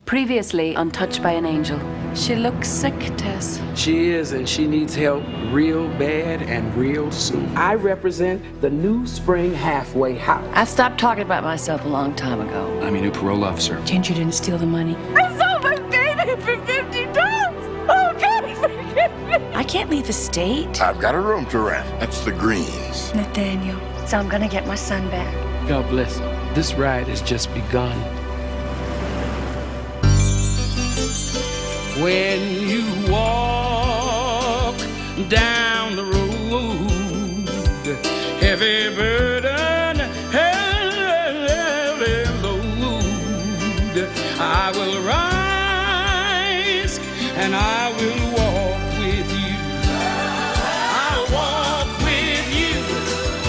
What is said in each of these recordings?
Previously on Touched by an Angel. She looks sick, Tess. She is, and she needs help real bad and real soon. I represent the New Spring Halfway House. I stopped talking about myself a long time ago. I'm your new parole officer. Ginger didn't steal the money. I sold my baby for $50. Oh, God, forgive me. I can't leave the state. I've got a room to rent. That's the Greens. Nathaniel. So I'm gonna get my son back. God bless her. This ride has just begun. When you walk down the road, heavy burden, heavy load, I will rise and I will walk with you. I'll walk with you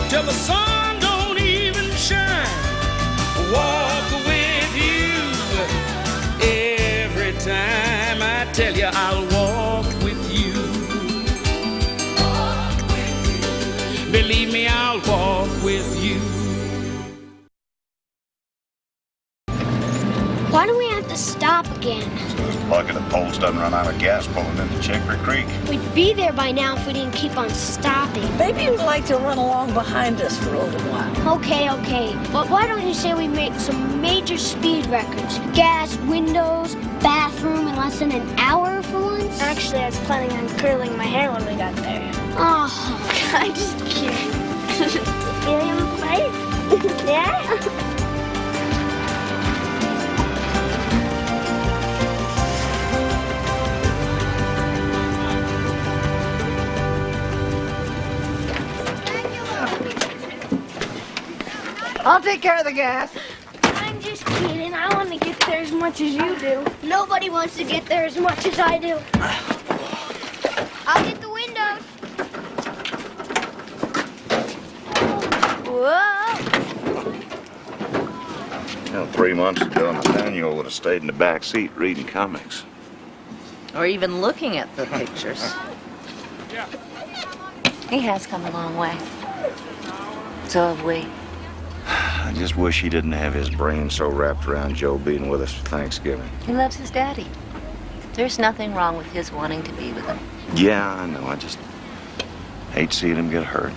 till the sun don't even shine. Walk with you every time. I tell you, I'll walk with you. Walk with you. Believe me, I'll walk with you. Why do we have to stop again? So this bucket of Poles doesn't run out of gas pulling into Chicory Creek. We'd be there by now if we didn't keep on stopping. Maybe you'd like to run along behind us for a little while. Okay. But why don't you say we make some major speed records? Gas, windows, bathroom in less than an hour for once? Actually, I was planning on curling my hair when we got there. Oh, I'm just kidding. Feeling the place? Yeah? I'll take care of the gas. I'm just kidding. I want to get there as much as you do. Nobody wants to get there as much as I do. I'll get the windows. Whoa! You know, 3 months ago, Nathaniel would have stayed in the back seat reading comics. Or even looking at the pictures. He has come a long way. So have we. I just wish he didn't have his brain so wrapped around Joe being with us for Thanksgiving. He loves his daddy. There's nothing wrong with his wanting to be with him. Yeah, I know. I just hate seeing him get hurt.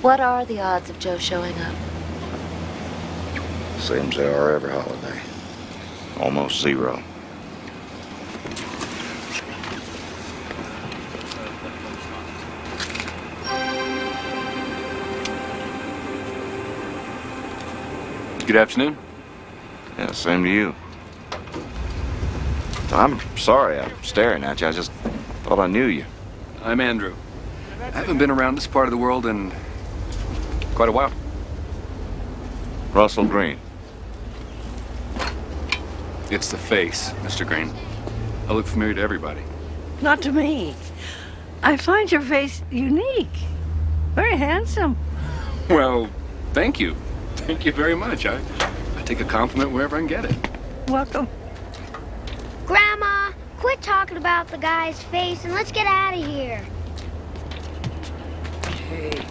What are the odds of Joe showing up? Same as they are every holiday. Almost zero. Good afternoon. Yeah, same to you. I'm sorry I'm staring at you. I just thought I knew you. I'm Andrew. I haven't been around this part of the world in quite a while. Russell Green. It's the face, Mr. Green. I look familiar to everybody. Not to me. I find your face unique. Very handsome. Well, thank you. Thank you very much. I take a compliment wherever I can get it. Welcome. Grandma, quit talking about the guy's face and let's get out of here. Okay.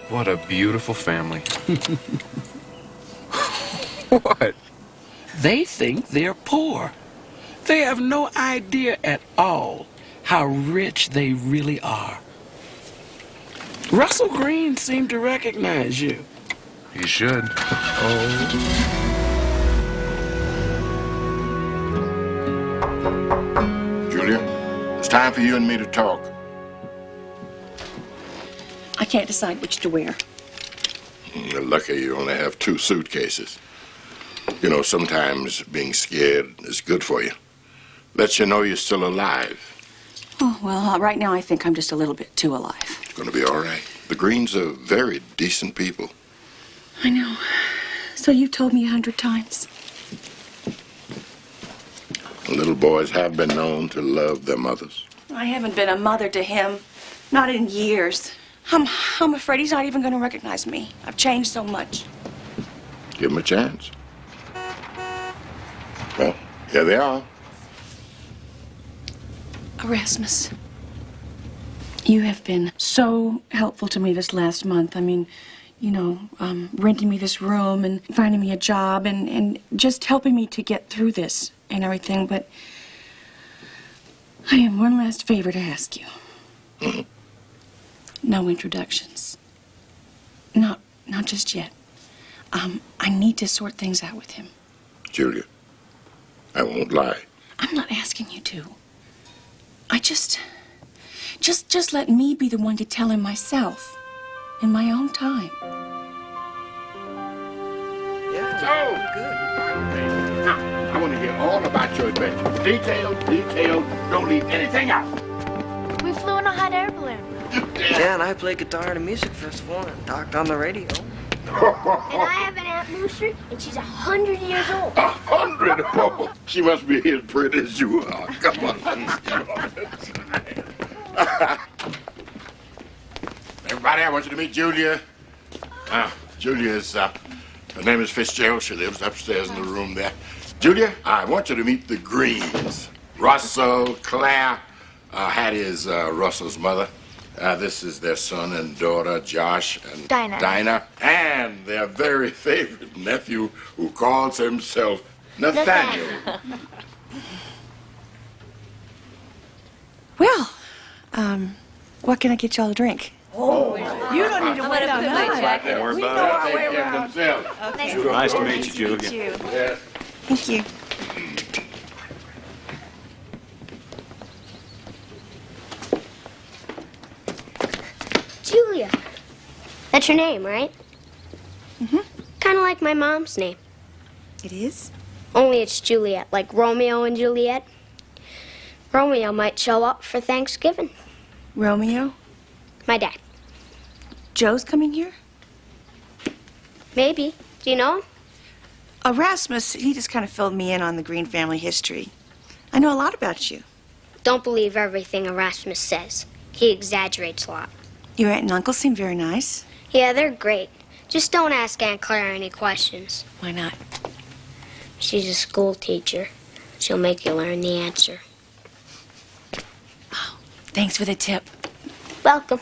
What a beautiful family. What? They think they're poor. They have no idea at all how rich they really are. Russell Green seemed to recognize you. You should. Julia, it's time for you and me to talk. I can't decide which to wear. You're lucky you only have 2 suitcases. You know, sometimes being scared is good for you. Lets you know you're still alive. Oh, well, right now I think I'm just a little bit too alive. It's gonna be all right. The Greens are very decent people. I know. So you told me 100 times. Little boys have been known to love their mothers. I haven't been a mother to him. Not in years. I'm afraid he's not even going to recognize me. I've changed so much. Give them a chance. Well, here they are. Erasmus, you have been so helpful to me this last month. I mean, you know, renting me this room and finding me a job and just helping me to get through this and everything. But I have one last favor to ask you. Mm-hmm. No introductions. Not just yet. I need to sort things out with him. Julia, I won't lie. I'm not asking you to. I just let me be the one to tell him myself in my own time. Now, I want to hear all about your adventures. Detailed. Don't leave anything out. We flew in a hot air balloon. Yeah, and I played guitar at a music festival and talked on the radio. And I have an Aunt Lucy, and she's 100 years old. 100? Oh, she must be as pretty as you are. Come on. Everybody, I want you to meet Julia. Julia is, her name is Fitzgerald. She lives upstairs in the room there. Julia, I want you to meet the Greens. Russell, Claire. Hattie is Russell's mother. This is their son and daughter, Josh and Dinah. And their very favorite nephew who calls himself Nathaniel. Well, what can I get y'all to drink? You don't need to wait on that. Don't worry We know about our way around. Nice to meet you, Julia. Yes. Thank you. Julia. That's your name, right? Mm-hmm. Kind of like my mom's name. It is? Only it's Juliet, like Romeo and Juliet. Romeo might show up for Thanksgiving. Romeo? My dad. Joe's coming here? Maybe. Do you know him? Erasmus, he just kind of filled me in on the Green family history. I know a lot about you. Don't believe everything Erasmus says. He exaggerates a lot. Your aunt and uncle seem very nice. Yeah, they're great. Just don't ask Aunt Clara any questions. Why not? She's a school teacher. She'll make you learn the answer. Oh, thanks for the tip. Welcome.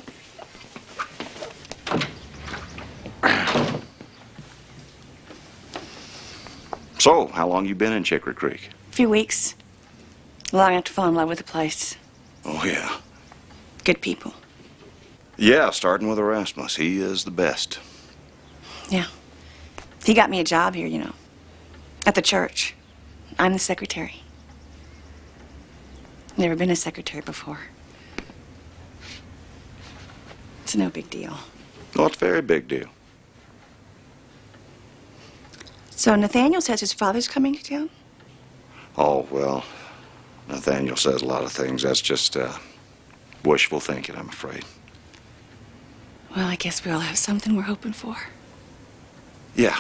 So, how long you been in Chicory Creek? A few weeks. Long enough to fall in love with the place. Oh, yeah. Good people. Yeah, starting with Erasmus. He is the best. Yeah. He got me a job here, you know. At the church. I'm the secretary. Never been a secretary before. It's no big deal. Well, it's a very big deal. So Nathaniel says his father's coming to town? Oh, well, Nathaniel says a lot of things. That's just wishful thinking, I'm afraid. Well, I guess we all have something we're hoping for. Yeah.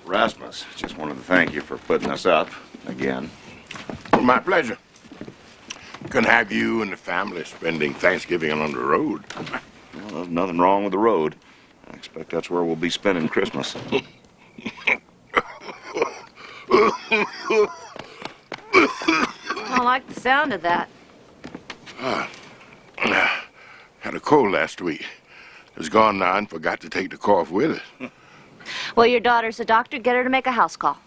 Erasmus, just wanted to thank you for putting us up again. Well, my pleasure. Couldn't have you and the family spending Thanksgiving on the road. Well, there's nothing wrong with the road. I expect that's where we'll be spending Christmas. I like the sound of that. Had a cold last week. It's gone now and forgot to take the cough with it. Well, your daughter's a doctor. Get her to make a house call.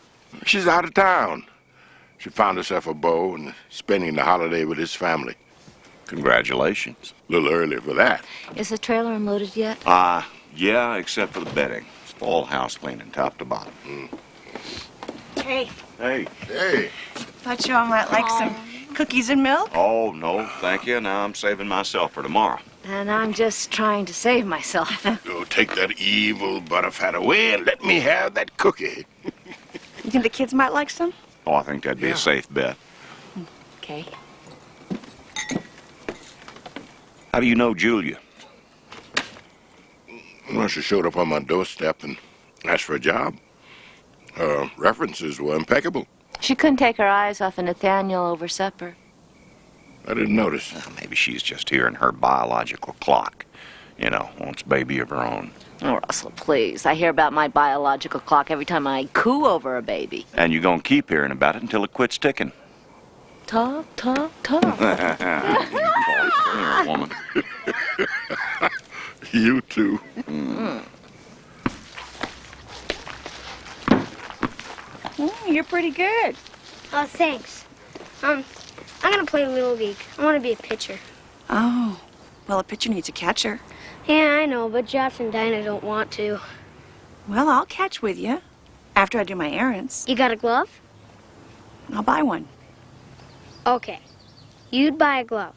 She's out of town. She found herself a beau and spending the holiday with his family. Congratulations. A little early for that. Is the trailer unloaded yet? Yeah, except for the bedding. It's all house cleaning, top to bottom. Hey, Hey. Hey. thought you all might like some cookies and milk. Oh, no, thank you. Now I'm saving myself for tomorrow. And I'm just trying to save myself. Oh, take that evil butterfat away and let me have that cookie. You think the kids might like some? Oh, I think that'd be a safe bet. Okay. How do you know Julia? Well, she showed up on my doorstep and As for a job, her references were impeccable. She couldn't take her eyes off of Nathaniel over supper. I didn't notice. Maybe she's just hearing her biological clock. You know, wants a baby of her own. Oh, Russell, please. I hear about my biological clock every time I coo over a baby. And you're going to keep hearing about it until it quits ticking. Talk, talk, talk. Come here, woman. You too. You're pretty good. Oh, thanks. I'm gonna play Little League. I want to be a pitcher. Oh, well, a pitcher needs a catcher. Yeah, I know, but Josh and Dinah don't want to. Well, I'll catch with you after I do my errands. You got a glove? I'll buy one. Okay. You'd buy a glove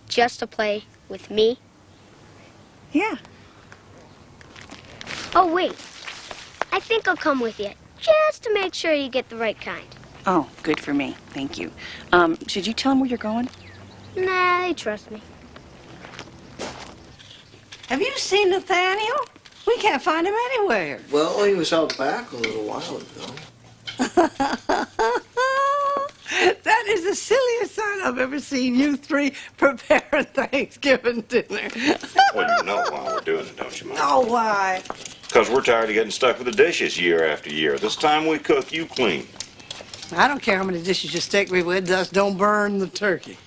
just to play with me? Yeah. Oh, wait. I think I'll come with you just to make sure you get the right kind. Oh, good for me. Thank you. Should you tell him where you're going? Nah, they trust me. Have you seen Nathaniel? We can't find him anywhere. Well, he was out back a little while ago. That is the silliest sight I've ever seen you three preparing Thanksgiving dinner. Well, you know why we're doing it, don't you, Mom? Oh, why? Because we're tired of getting stuck with the dishes year after year. This time we cook, you clean. I don't care how many dishes you stick me with, just don't burn the turkey.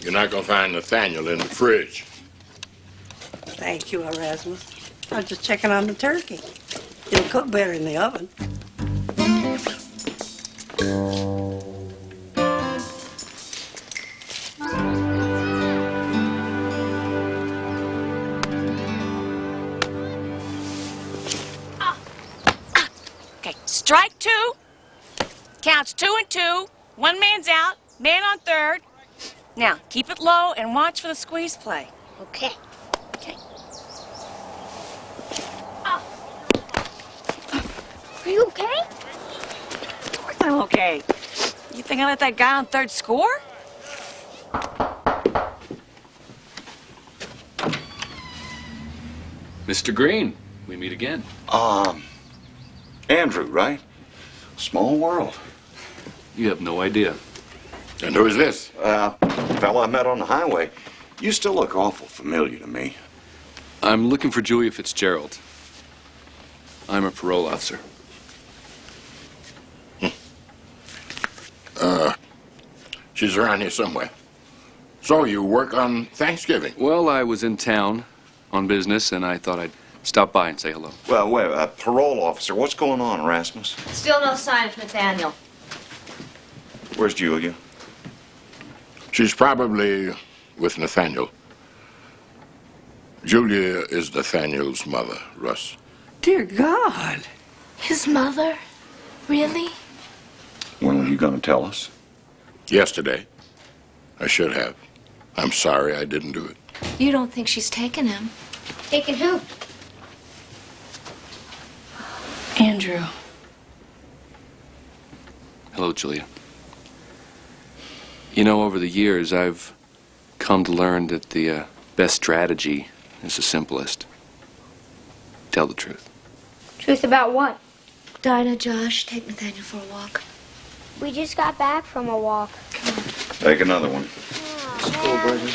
You're not going to find Nathaniel in the fridge. Thank you, Erasmus. I was just checking on the turkey. It'll cook better in the oven. Okay, strike two. Counts 2 and 2. One man's out, man on third. Now, keep it low and watch for the squeeze play. Okay. Okay. Are you okay? Of course I'm okay. You think I let that guy on third score? Mr. Green, we meet again. Andrew, right? Small world. You have no idea. And who is this? Fella I met on the highway. You still look awful familiar to me. I'm looking for Julia Fitzgerald. I'm a parole officer. She's around here somewhere. So you work on Thanksgiving? Well, I was in town on business, and I thought I'd stop by and say hello. Well, wait, parole officer, what's going on, Erasmus? Still no sign of Nathaniel. Where's Julia? She's probably with Nathaniel. Julia is Nathaniel's mother, Russ. Dear God. His mother? Really? When are you going to tell us? Yesterday. I should have. I'm sorry I didn't do it. You don't think she's taken him? Taking who? Andrew. Hello, Julia. You know, over the years, I've come to learn that the best strategy is the simplest. Tell the truth. Truth about what? Dinah, Josh, take Nathaniel for a walk. We just got back from a walk. Take another one. School burden.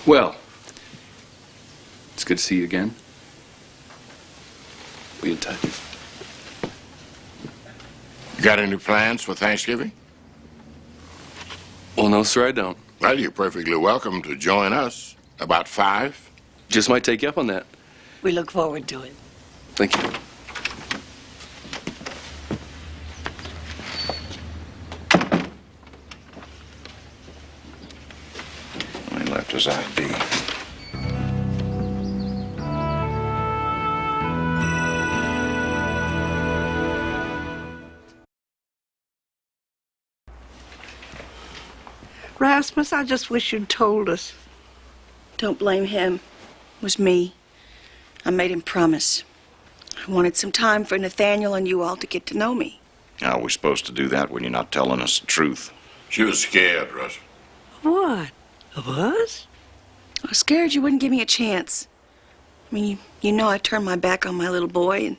Well, it's good to see you again. Be in touch. You got any plans for Thanksgiving? Well, no, sir, I don't. Well, you're perfectly welcome to join us. About 5. Just might take you up on that. We look forward to it. Thank you. He left his ID. Rasmus, I just wish you'd told us. Don't blame him. It was me. I made him promise. I wanted some time for Nathaniel and you all to get to know me. How are we supposed to do that when you're not telling us the truth? She was scared, Russ. What? Of us? I was scared you wouldn't give me a chance. I mean, you know I turned my back on my little boy, and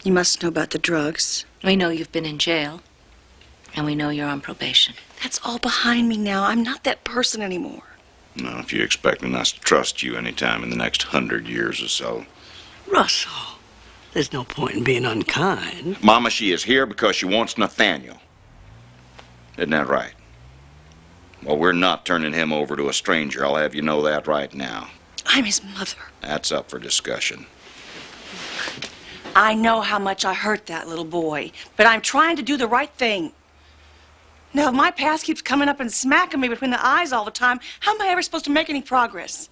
you must know about the drugs. We know you've been in jail, and we know you're on probation. That's all behind me now. I'm not that person anymore. No, if you're expecting us to trust you any time in the next 100 years or so. Russell, there's no point in being unkind. Mama, she is here because she wants Nathaniel. Isn't that right? Well, we're not turning him over to a stranger. I'll have you know that right now. I'm his mother. That's up for discussion. I know how much I hurt that little boy, but I'm trying to do the right thing. Now, if my past keeps coming up and smacking me between the eyes all the time, how am I ever supposed to make any progress?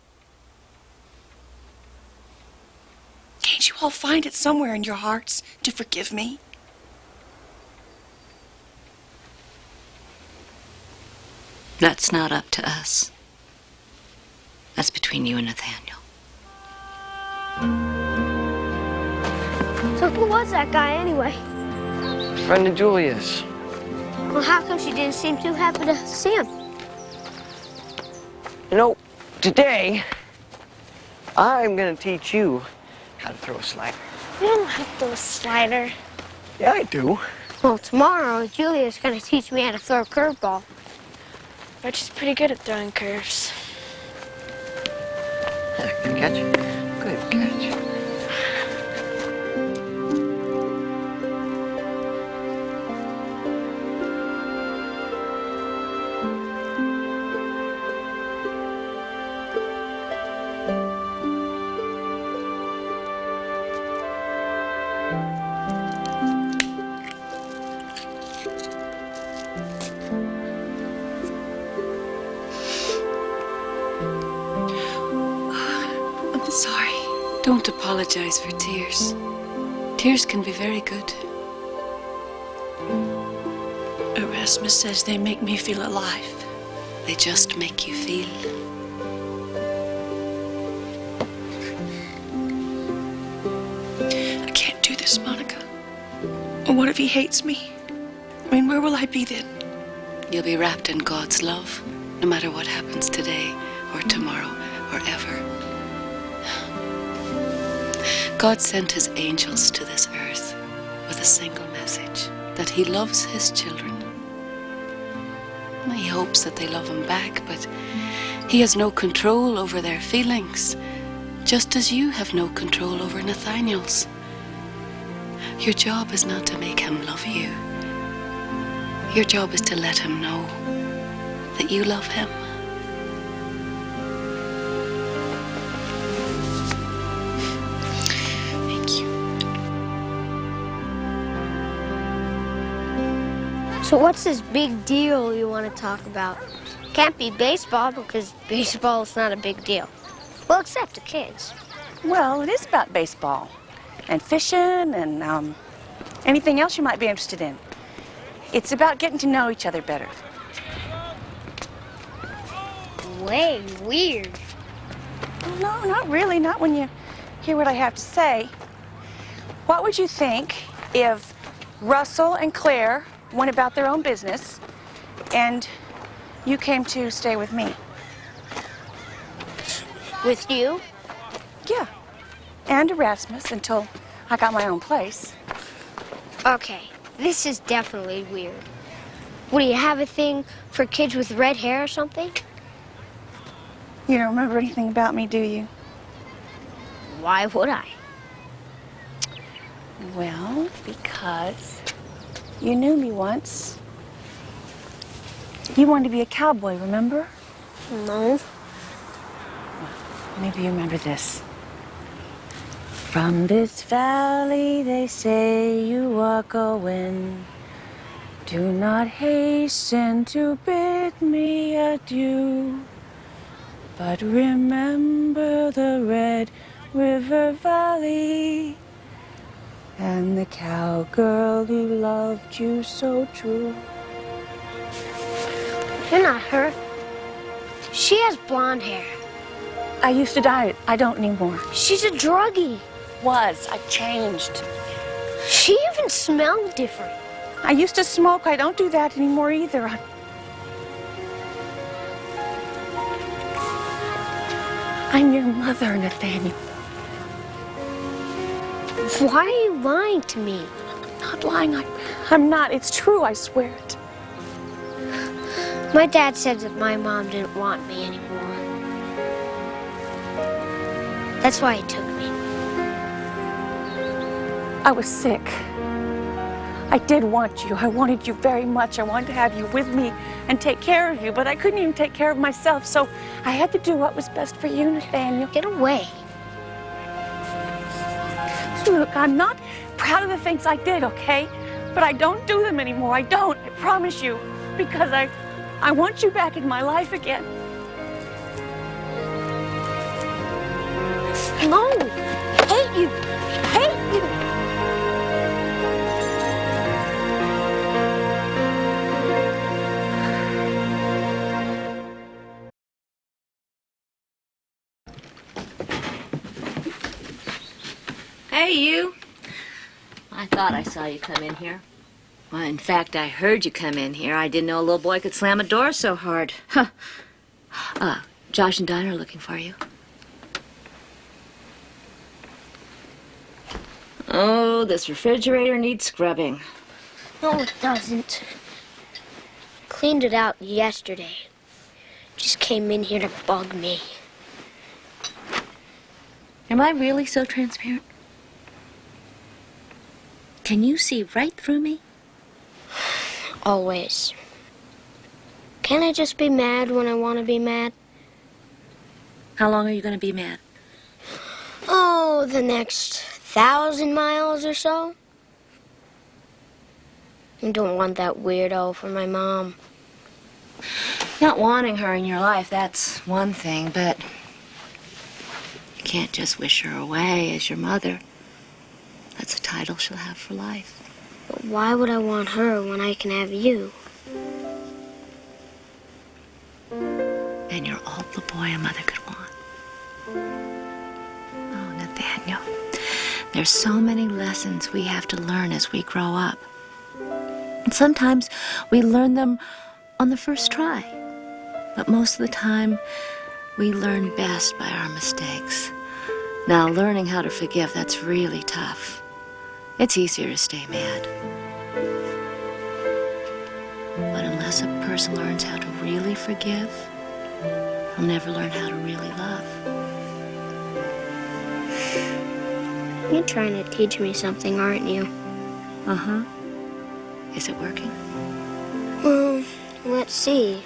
Can't you all find it somewhere in your hearts to forgive me? That's not up to us. That's between you and Nathaniel. So who was that guy anyway? Friend of Julia's. Well, how come she didn't seem too happy to see him? You know, today, I'm gonna teach you how to throw a slider. You don't have to throw a slider. Yeah, I do. Well, tomorrow, Julia's going to teach me how to throw a curveball. But she's pretty good at throwing curves. Good catch. Good catch. I'm sorry. Don't apologize for tears. Tears can be very good. Erasmus says they make me feel alive. They just make you feel. I can't do this, Monica. What if he hates me? I mean, where will I be then? You'll be wrapped in God's love, no matter what happens today or tomorrow or ever. God sent his angels to this earth with a single message, that he loves his children. He hopes that they love him back, but he has no control over their feelings, just as you have no control over Nathaniel's. Your job is not to make him love you. Your job is to let him know that you love him. Thank you. So what's this big deal you want to talk about? Can't be baseball because baseball is not a big deal. Well, except to kids. Well, it is about baseball and fishing and anything else you might be interested in. It's about getting to know each other better. Way weird. No, not really. Not when you hear what I have to say. What would you think if Russell and Claire went about their own business and you came to stay with me? With you? Yeah. And Erasmus until I got my own place. Okay, this is definitely weird. What, do you have a thing for kids with red hair or something? You don't remember anything about me, do you? Why would I? Well, because you knew me once. You wanted to be a cowboy, remember? No. Maybe you remember this. From this valley, they say you are going. Do not hasten to bid me adieu. But remember the Red River Valley and the cowgirl who loved you so true. You're not her. She has blonde hair. I used to dye it. I don't anymore. She's a druggie. Was. I changed. She even smelled different. I used to smoke. I don't do that anymore either. I'm your mother, Nathaniel. Why are you lying to me? I'm not lying. I'm not. It's true, I swear it. My dad said that my mom didn't want me anymore. That's why he took me. I was sick. I did want you. I wanted you very much. I wanted to have you with me and take care of you, but I couldn't even take care of myself, so I had to do what was best for you, Nathaniel. Get away. Look, I'm not proud of the things I did, okay? But I don't do them anymore. I don't. I promise you. Because I want you back in my life again. No! I hate you! I hate you! Hey, you. I thought I saw you come in here. Well, in fact, I heard you come in here. I didn't know a little boy could slam a door so hard. Huh. Josh and Dinah are looking for you. Oh, this refrigerator needs scrubbing. No, it doesn't. Cleaned it out yesterday. Just came in here to bug me. Am I really so transparent? Can you see right through me? Always. Can't I just be mad when I want to be mad? How long are you going to be mad? Oh, the next 1,000 miles or so. I don't want that weirdo for my mom. Not wanting her in your life, that's one thing, but you can't just wish her away as your mother. That's a title she'll have for life. But why would I want her when I can have you? And you're all the boy a mother could want. Oh, Nathaniel, there's so many lessons we have to learn as we grow up. And sometimes we learn them on the first try. But most of the time, we learn best by our mistakes. Now, learning how to forgive, that's really tough. It's easier to stay mad. But unless a person learns how to really forgive, he'll never learn how to really love. You're trying to teach me something, aren't you? Uh-huh. Is it working? Well, let's see.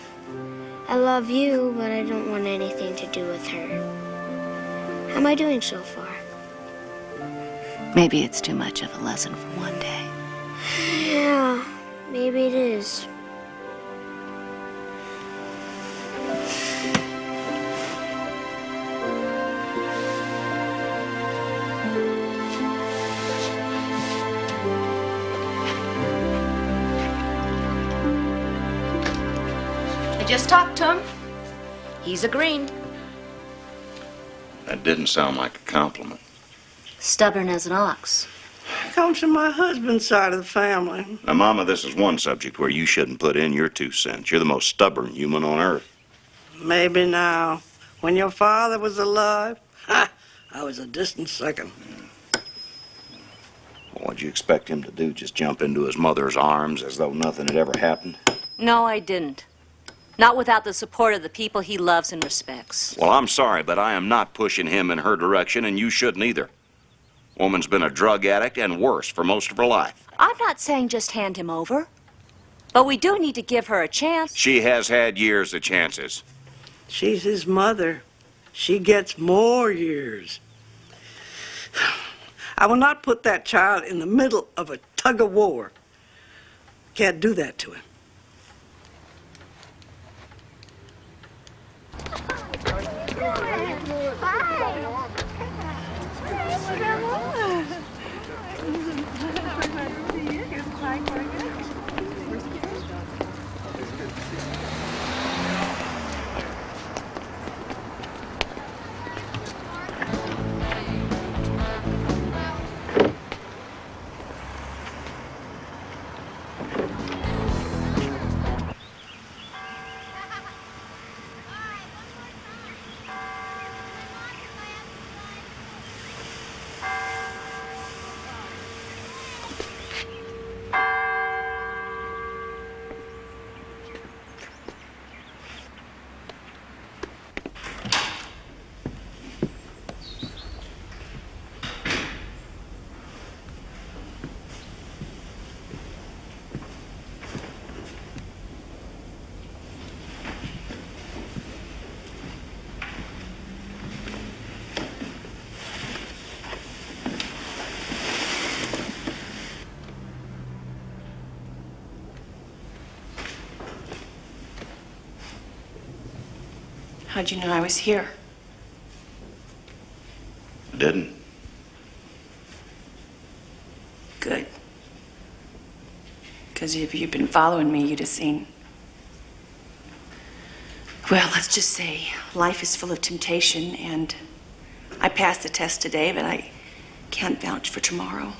I love you, but I don't want anything to do with her. How am I doing so far? Maybe it's too much of a lesson for one day. Yeah, maybe it is. I just talked to him. He's agreeing. That didn't sound like a compliment. Stubborn as an ox. Comes from my husband's side of the family. Now, Mama, this is one subject where you shouldn't put in your 2 cents. You're the most stubborn human on earth. Maybe now. When your father was alive, I was a distant second. Well, what'd you expect him to do? Just jump into his mother's arms as though nothing had ever happened? No, I didn't. Not without the support of the people he loves and respects. Well, I'm sorry, but I am not pushing him in her direction, and you shouldn't either. Woman's been a drug addict and worse for most of her life. I'm not saying just hand him over. But we do need to give her a chance. She has had years of chances. She's his mother. She gets more years. I will not put that child in the middle of a tug of war. Can't do that to him. How'd you know I was here? Didn't. Good. Because if you'd been following me, you'd have seen. Well, let's just say life is full of temptation, and I passed the test today, but I can't vouch for tomorrow.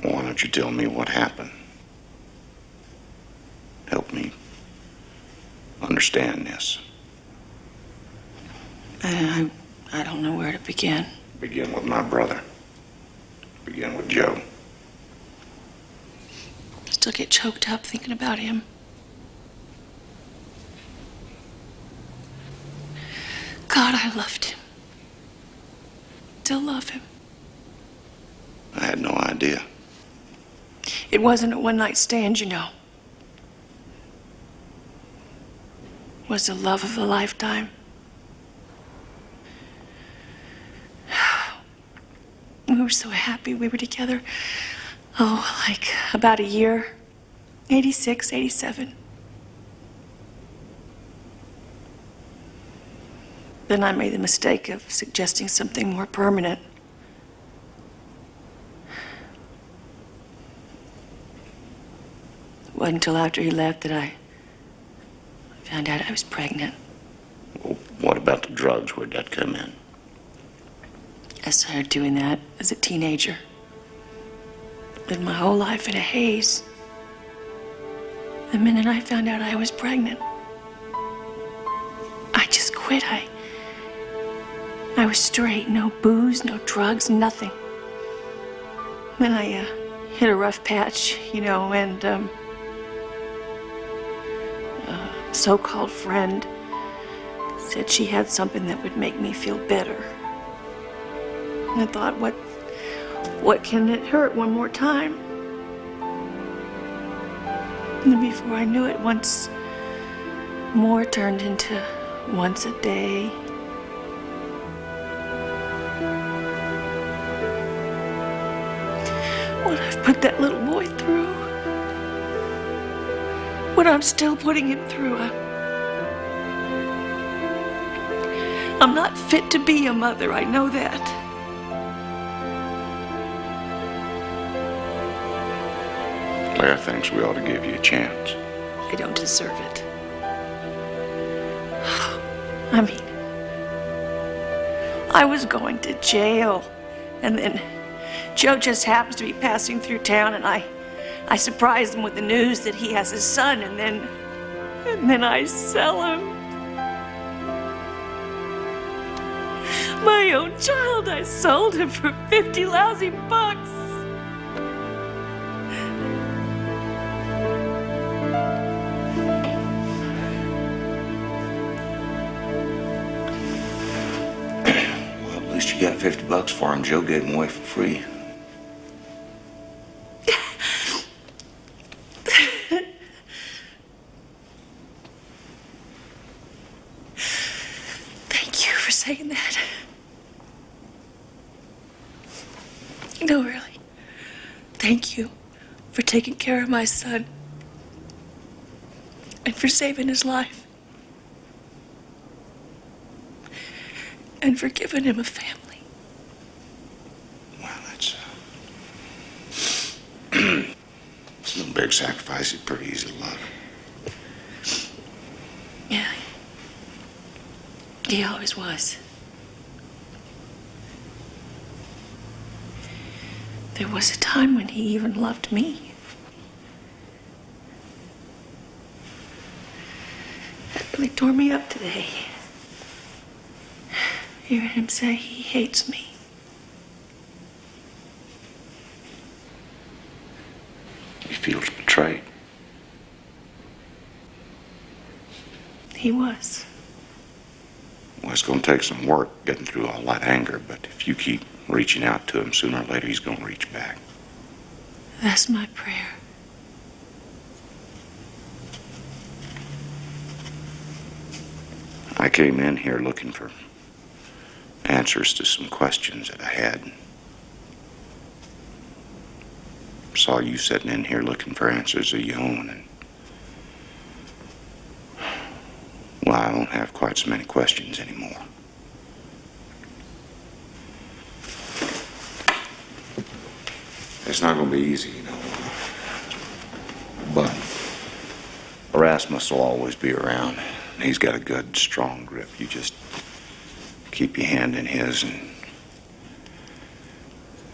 Well, why don't you tell me what happened? Help me understand this. I don't know where to begin. Begin with my brother. Begin with Joe. Still get choked up thinking about him. God, I loved him. Still love him. I had no idea. It wasn't a one-night stand, you know. It was the love of a lifetime. We were so happy we were together. Oh, like about a year. 86, 87. Then I made the mistake of suggesting something more permanent. It wasn't until after he left that I found out I was pregnant. Well, what about the drugs? Where'd that come in? I started doing that as a teenager. Lived my whole life in a haze. The minute I found out I was pregnant, I just quit. I was straight. No booze, no drugs, nothing. Then I hit a rough patch, you know, and a so-called friend said she had something that would make me feel better. And I thought, what can it hurt one more time? And then before I knew it, once more turned into once a day. What I've put that little boy through. What I'm still putting him through. I'm not fit to be a mother, I know that. Claire thinks we ought to give you a chance. I don't deserve it. I mean, I was going to jail, and then Joe just happens to be passing through town, and I surprised him with the news that he has a son, and then I sell him. My own child, I sold him for 50 lousy bucks. You got 50 bucks for him. Joe gave him away for free. Thank you for saying that. No, really. Thank you for taking care of my son and for saving his life and for giving him a family. It's no big sacrifice. It's pretty easy to love. Yeah. He always was. There was a time when he even loved me. That really tore me up today. Hearing him say he hates me. He feels betrayed. He was. Well, it's going to take some work getting through all that anger, but if you keep reaching out to him, sooner or later he's going to reach back. That's my prayer. I came in here looking for answers to some questions that I had. Saw you sitting in here looking for answers of your own, and well, I won't have quite so many questions anymore. It's not going to be easy, you know. But Erasmus will always be around. He's got a good, strong grip. You just keep your hand in his, and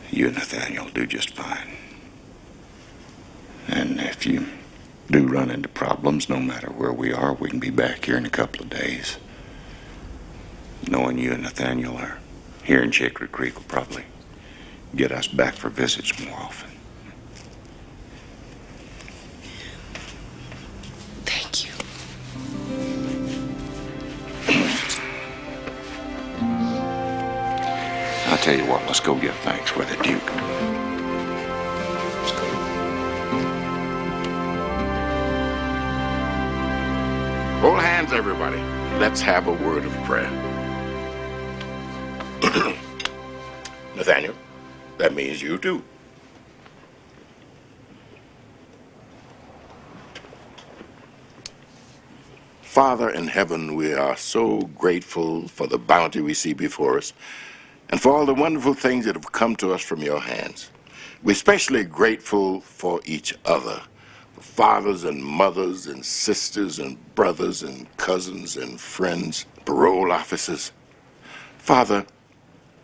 you and Nathaniel will do just fine. And if you do run into problems, no matter where we are, we can be back here in a couple of days. Knowing you and Nathaniel are here in Chicory Creek will probably get us back for visits more often. Thank you. I'll tell you what, let's go give thanks for the Duke. Let's go. Hold hands, everybody. Let's have a word of prayer. Nathaniel, that means you too. Father in heaven, we are so grateful for the bounty we see before us and for all the wonderful things that have come to us from your hands. We're especially grateful for each other, fathers and mothers and sisters and brothers and cousins and friends, parole officers. Father,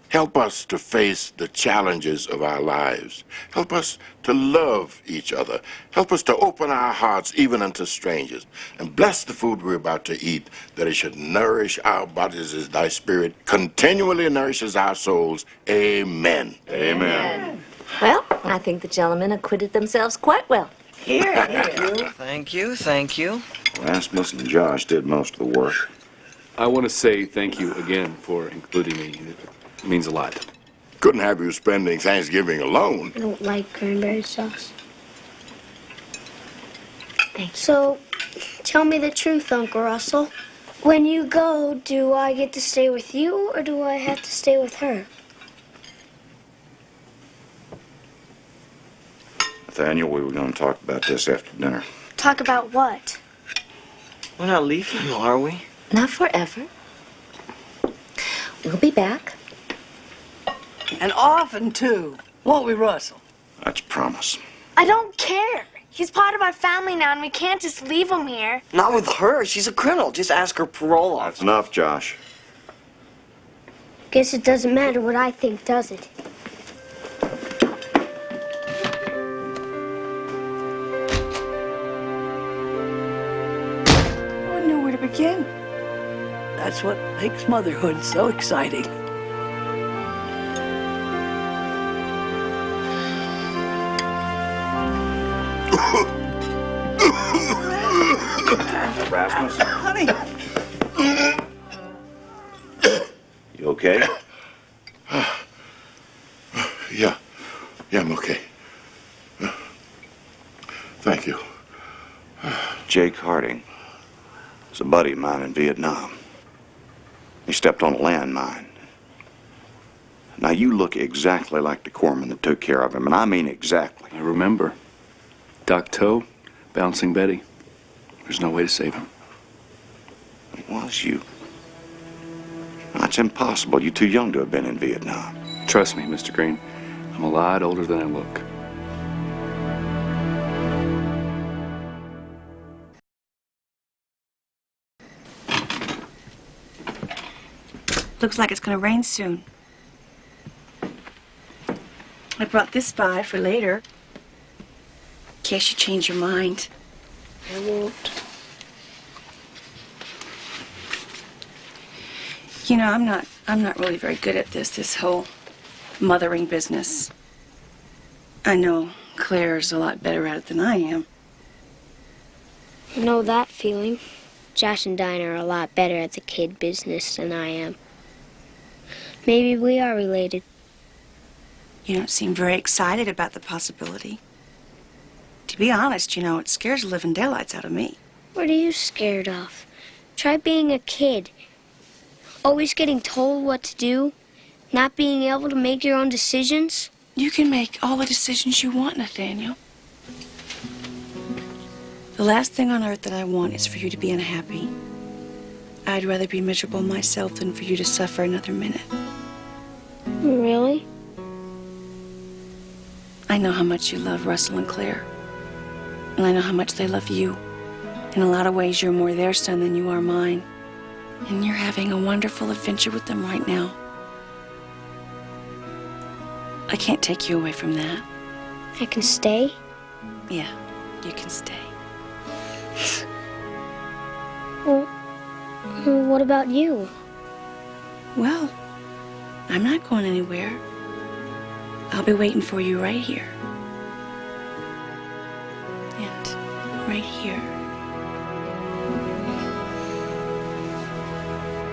help us to face the challenges of our lives. Help us to love each other. Help us to open our hearts even unto strangers. And bless the food we're about to eat, that it should nourish our bodies as thy spirit continually nourishes our souls. Amen. Amen. Well, I think the gentlemen acquitted themselves quite well. Here. Thank you, thank you. Erasmus and Josh did most of the work. I want to say thank you again for including me. It means a lot. Couldn't have you spending Thanksgiving alone. I don't like cranberry sauce. Thank you. So, tell me the truth, Uncle Russell. When you go, do I get to stay with you, or do I have to stay with her? Nathaniel, we were going to talk about this after dinner. Talk about what? We're not leaving, are we? Not forever. We'll be back. And often, too. Won't we, Russell? That's a promise. I don't care. He's part of our family now, and we can't just leave him here. Not with her. She's a criminal. Just ask her parole That's officer. enough, Josh. Guess it doesn't matter what I think, does it? I wouldn't know where to begin. That's what makes motherhood so exciting. Erasmus, Honey, you okay? Yeah, I'm okay. Thank you. Jake Harding was a buddy of mine in Vietnam. He stepped on a landmine. Now, you look exactly like the corpsman that took care of him, and I mean exactly. I remember. Doc Toe, Bouncing Betty. There's no way to save him. It was you. That's impossible. You're too young to have been in Vietnam. Trust me, Mr. Green. I'm a lot older than I look. Looks like it's going to rain soon. I brought this by for later. In case you change your mind. I won't. You know, I'm not really very good at this whole mothering business. I know Claire's a lot better at it than I am. I know that feeling. Josh and Dinah are a lot better at the kid business than I am. Maybe we are related. You don't seem very excited about the possibility. To be honest, you know, it scares the living daylights out of me. What are you scared of? Try being a kid. Always getting told what to do. Not being able to make your own decisions. You can make all the decisions you want, Nathaniel. The last thing on earth that I want is for you to be unhappy. I'd rather be miserable myself than for you to suffer another minute. Really? I know how much you love Russell and Claire. And I know how much they love you. In a lot of ways, you're more their son than you are mine. And you're having a wonderful adventure with them right now. I can't take you away from that. I can stay? Yeah, you can stay. Well, what about you? Well, I'm not going anywhere. I'll be waiting for you right here. And right here.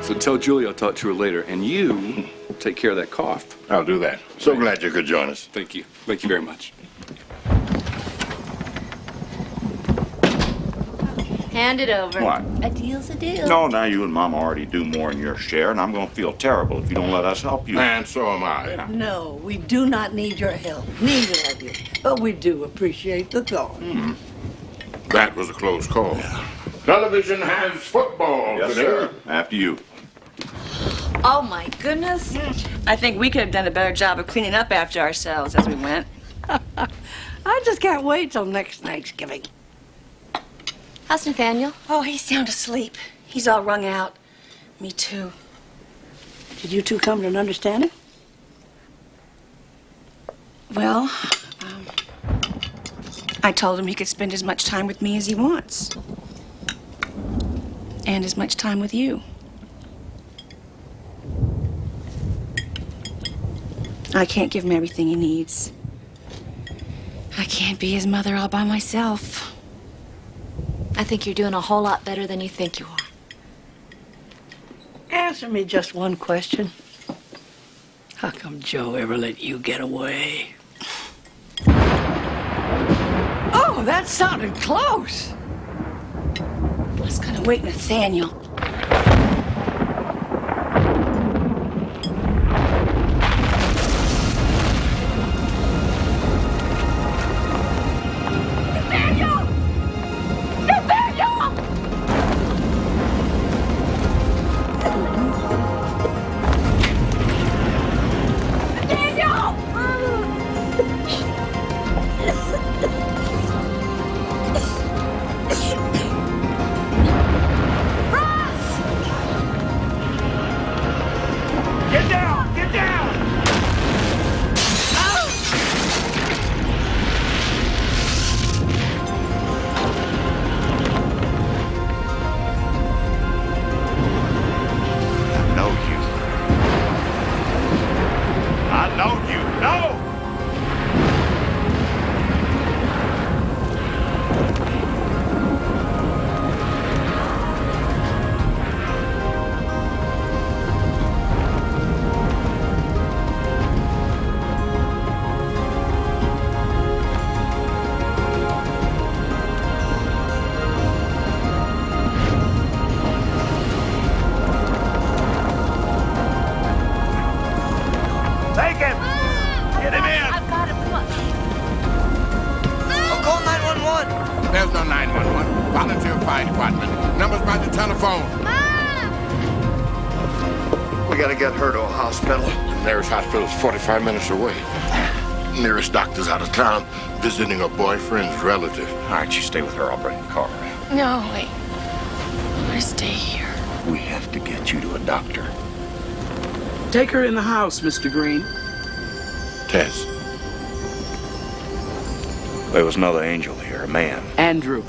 So tell Julia I'll talk to her later, and you take care of that cough. I'll do that. So glad you could join us. Thank you. Thank you very much. Hand it over. What? A deal's a deal. No, now you and Mama already do more than your share, and I'm going to feel terrible if you don't let us help you. And so am I. No, we do not need your help. Neither of you. But we do appreciate the thought. That was a close call. Television has football Yes, today. sir. After you. Oh, my goodness. I think we could have done a better job of cleaning up after ourselves as we went. I just can't wait till next Thanksgiving. How's Nathaniel? Oh, he's sound asleep. He's all wrung out. Me too. Did you two come to an understanding? Well, I told him he could spend as much time with me as he wants. And as much time with you. I can't give him everything he needs. I can't be his mother all by myself. I think you're doing a whole lot better than you think you are. Answer me just one question. How come Joe ever let you get away? Oh, that sounded close. I was gonna wait, Nathaniel. There's no 911. Volunteer fire department. Numbers by the telephone. We gotta get her to a hospital. Nearest hospital is 45 minutes away. Nearest doctor's out of town, visiting a boyfriend's relative. All right, you stay with her. I'll bring the car. No, wait. I want to stay here. We have to get you to a doctor. Take her in the house, Mr. Green. Tess. There was another angel here, a man. Andrew,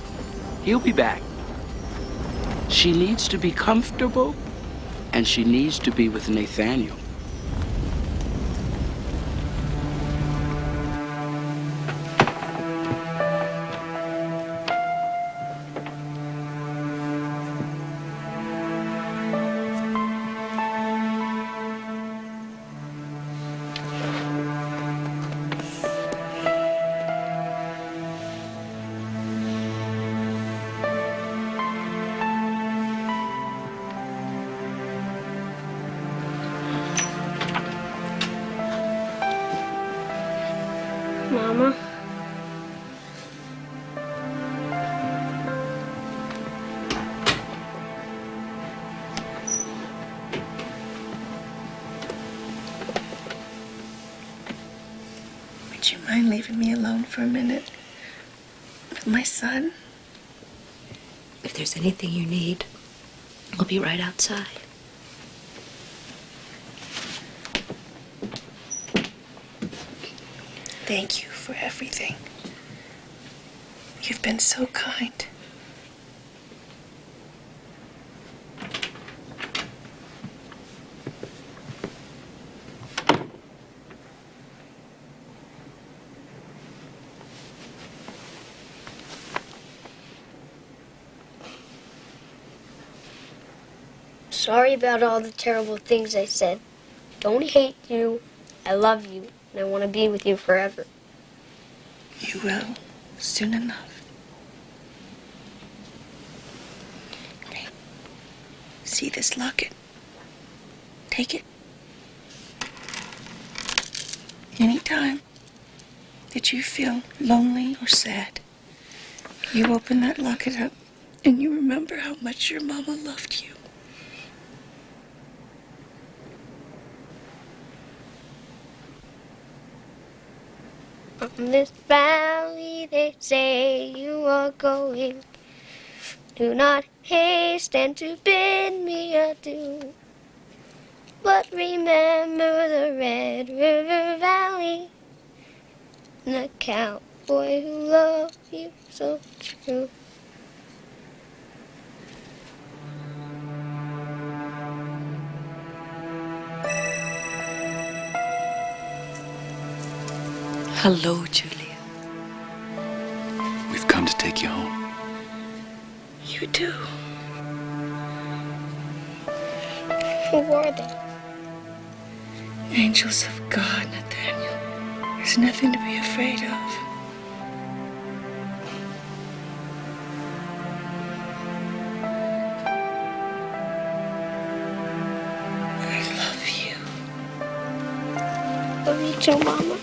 he'll be back. She needs to be comfortable, and she needs to be with Nathaniel. mind leaving me alone for a minute with my son? If there's anything you need, we'll be right outside. Thank you for everything. You've been so kind. Sorry about all the terrible things I said. Don't hate you. I love you, and I want to be with you forever. You will, soon enough. Okay. See this locket? Take it. Anytime that you feel lonely or sad, you open that locket up and you remember how much your mama loved you. On this valley they say you are going. Do not hasten to bid me adieu. But remember the Red River Valley and the cowboy who loved you so true. Hello, Julia. We've come to take you home. You do. Who are they? Angels of God, Nathaniel. There's nothing to be afraid of. I love you. Love you too, Mama.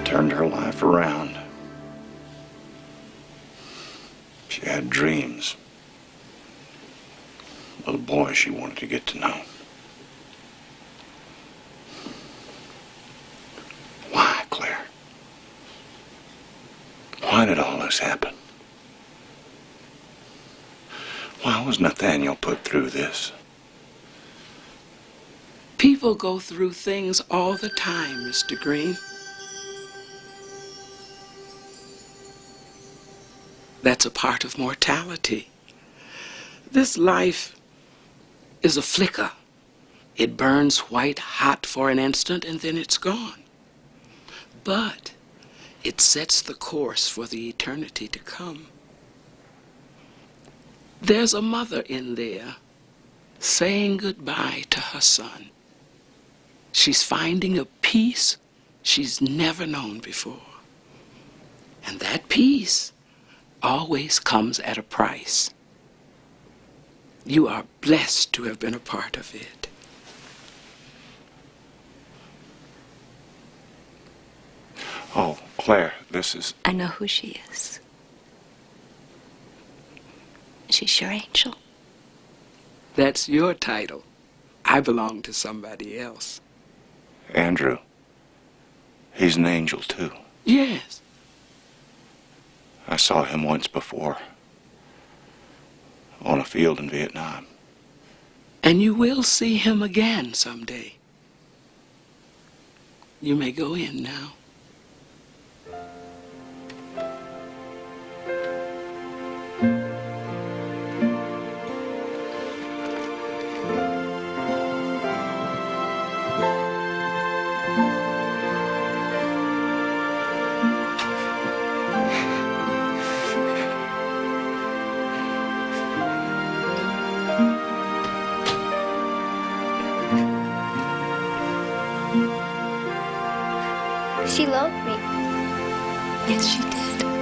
Turned her life around. She had dreams. Little boy she wanted to get to know. Why, Claire? Why did all this happen? Why was Nathaniel put through this? People go through things all the time, Mr. Green. That's a part of mortality. This life is a flicker. It burns white hot for an instant and then it's gone. But it sets the course for the eternity to come. There's a mother in there saying goodbye to her son. She's finding a peace she's never known before. And that peace always comes at a price. You are blessed to have been a part of it. Oh, Claire, this is... I know who she is. She's your angel. That's your title. I belong to somebody else. Andrew. He's an angel, too. Yes. I saw him once before. On a field in Vietnam. And you will see him again someday. You may go in now. She loved me. Yes, she did.